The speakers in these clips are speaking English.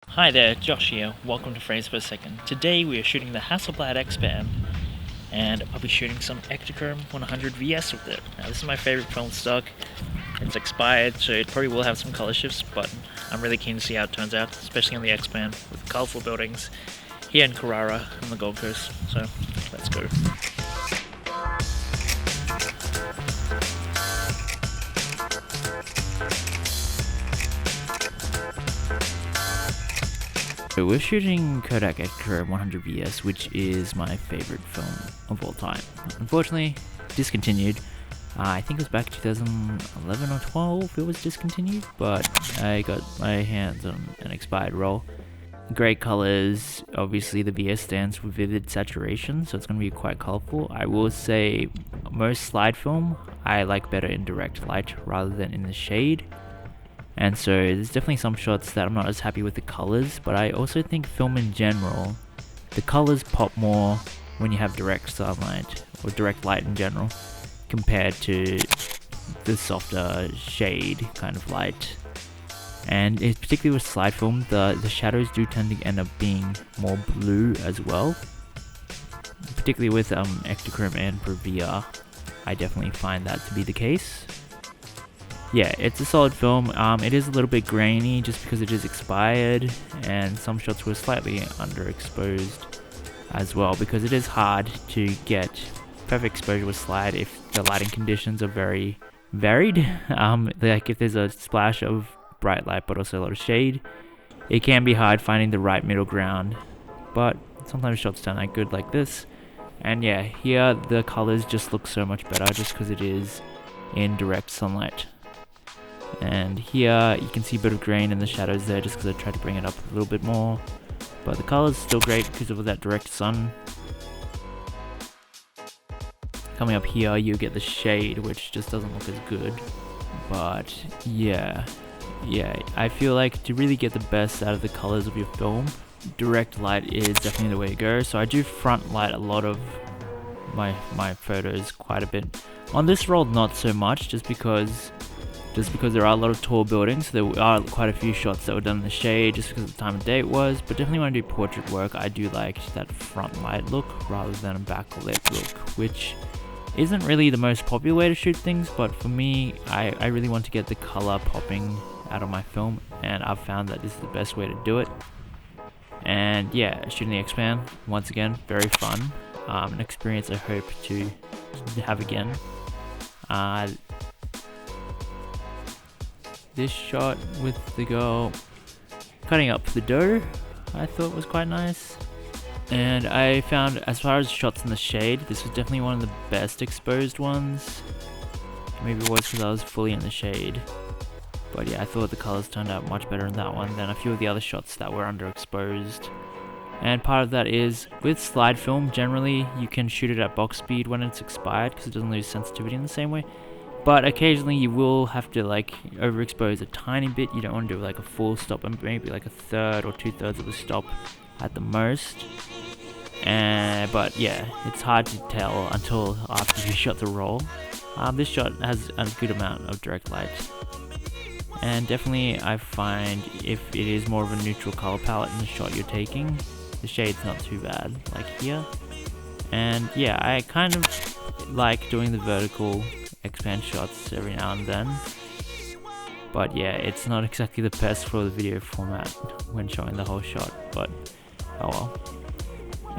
Hi there, Josh here. Welcome to FramesPerSecond. Today we are shooting the Hasselblad X-Pan, and I'll be shooting some Ektachrome 100 VS with it. Now this is my favorite film stock. It's expired, so it probably will have some color shifts, but I'm really keen to see how it turns out, especially on the X-Pan with colorful buildings here in Carrara on the Gold Coast. So let's go. So we're shooting Kodak Ektacrome 100 VS, which is my favorite film of all time. Unfortunately, discontinued. I think it was back 2011 or 12 it was discontinued, but I got my hands on an expired roll. Great colors, obviously the VS stands for vivid saturation, so it's going to be quite colorful. I will say most slide film I like better in direct light rather than in the shade. And so there's definitely some shots that I'm not as happy with the colors, but I also think film in general, the colors pop more when you have direct sunlight, or direct light in general, compared to the softer shade kind of light. And it's particularly with slide film, the shadows do tend to end up being more blue as well. Particularly with Ektachrome and Prigida, I definitely find that to be the case. Yeah, it's a solid film. It is a little bit grainy just because it is expired, and some shots were slightly underexposed as well, because it is hard to get perfect exposure with slide if the lighting conditions are very varied. Like if there's a splash of bright light but also a lot of shade, it can be hard finding the right middle ground, but sometimes shots turn out good like this. And yeah, here the colors just look so much better just because it is in direct sunlight. And here you can see a bit of grain in the shadows there just because I tried to bring it up a little bit more, but the color's still great because of that direct sun. Coming up here you get the shade, which just doesn't look as good, but yeah, I feel like to really get the best out of the colors of your film, direct light is definitely the way to go. So I do front light a lot of my photos quite a bit. On this roll not so much, just because there are a lot of tall buildings. There are quite a few shots that were done in the shade just because of the time of day it was, but definitely when I do portrait work I do like that front light look rather than a backlit look, which isn't really the most popular way to shoot things, but for me I really want to get the color popping out of my film, and I've found that this is the best way to do it. And yeah, shooting the X-Pan, once again, very fun. An experience I hope to have again. This shot with the girl cutting up the dough I thought was quite nice. And I found, as far as shots in the shade, this was definitely one of the best exposed ones. Maybe it was because I was fully in the shade. But yeah, I thought the colors turned out much better in that one than a few of the other shots that were underexposed. And part of that is, with slide film, generally you can shoot it at box speed when it's expired because it doesn't lose sensitivity in the same way. But occasionally you will have to like overexpose a tiny bit. You don't want to do like a full stop, and maybe like a third or 2/3 of a stop at the most. But yeah, it's hard to tell until after you shot the roll. This shot has a good amount of direct light. And definitely I find if it is more of a neutral color palette in the shot you're taking, the shade's not too bad, like here. And yeah, I kind of like doing the vertical X-Pan shots every now and then, but yeah, it's not exactly the best for the video format when showing the whole shot, but oh well.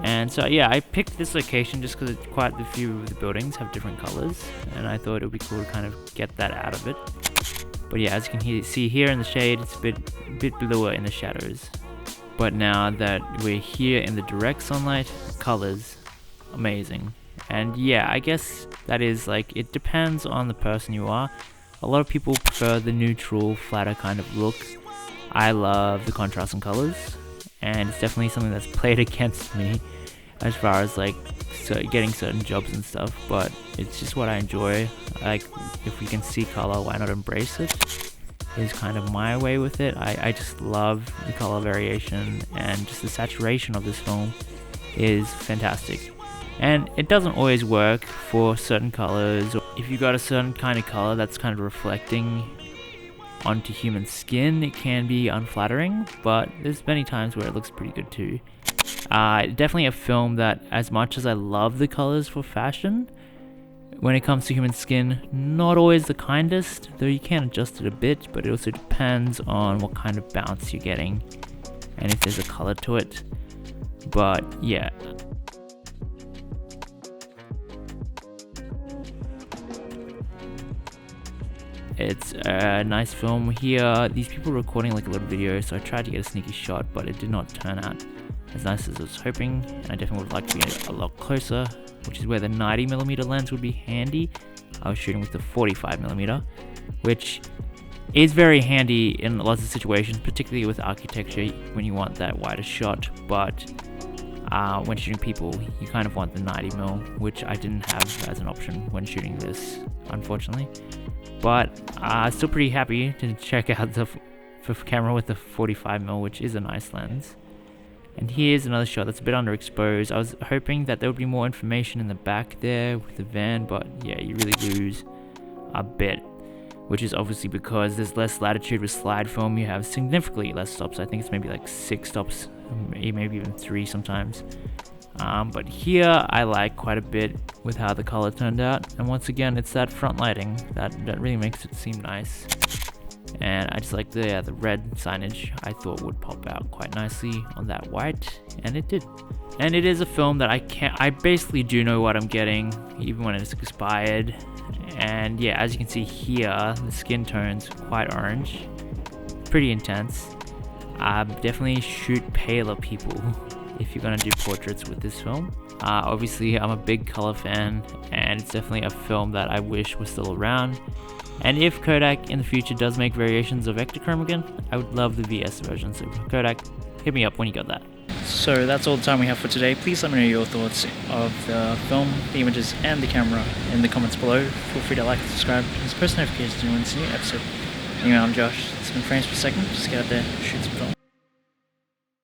And so yeah, I picked this location just because quite a few of the buildings have different colors, and I thought it would be cool to kind of get that out of it. But yeah, as you can see here in the shade, it's a bit bluer in the shadows. But now that we're here in the direct sunlight, colors, amazing. And yeah, I guess that is like, it depends on the person you are. A lot of people prefer the neutral, flatter kind of look. I love the contrast in colors, and it's definitely something that's played against me as far as like getting certain jobs and stuff, but it's just what I enjoy. Like, if we can see color, why not embrace it? Is kind of my way with it. I just love the color variation, and just the saturation of this film is fantastic. And it doesn't always work for certain colors. If you got a certain kind of color that's kind of reflecting onto human skin, it can be unflattering, but there's many times where it looks pretty good too. Definitely a film that, as much as I love the colors for fashion, when it comes to human skin, not always the kindest, though you can adjust it a bit, but it also depends on what kind of bounce you're getting and if there's a color to it. But yeah. It's a nice film here. These people are recording like a little video, so I tried to get a sneaky shot, but it did not turn out as nice as I was hoping, and I definitely would like to be a lot closer, which is where the 90mm lens would be handy. I was shooting with the 45mm, which is very handy in lots of situations, particularly with architecture when you want that wider shot, but when shooting people, you kind of want the 90mm, which I didn't have as an option when shooting this, unfortunately. But still pretty happy to check out the camera with the 45mm, which is a nice lens. And here's another shot that's a bit underexposed. I was hoping that there would be more information in the back there with the van, but yeah, you really lose a bit, which is obviously because there's less latitude with slide film. You have significantly less stops. I think it's maybe like 6 stops, maybe even 3 sometimes. But here I like quite a bit with how the color turned out, and once again it's that front lighting that really makes it seem nice. And I just like the red signage. I thought would pop out quite nicely on that white, and it did. And it is a film that I basically do know what I'm getting, even when it's expired. And yeah, as you can see here, the skin tone's quite orange, pretty intense. Definitely shoot paler people if you're gonna do portraits with this film. Obviously I'm a big color fan, and it's definitely a film that I wish was still around. And if Kodak in the future does make variations of Ektachrome again, I would love the VS version. So Kodak, hit me up when you got that. So that's all the time we have for today. Please let me know your thoughts of the film, the images, and the camera in the comments below. Feel free to like and subscribe, and post notifications when it's a new episode. Anyway, I'm Josh. It's been Frames Per Second. Just get out there, shoot some film.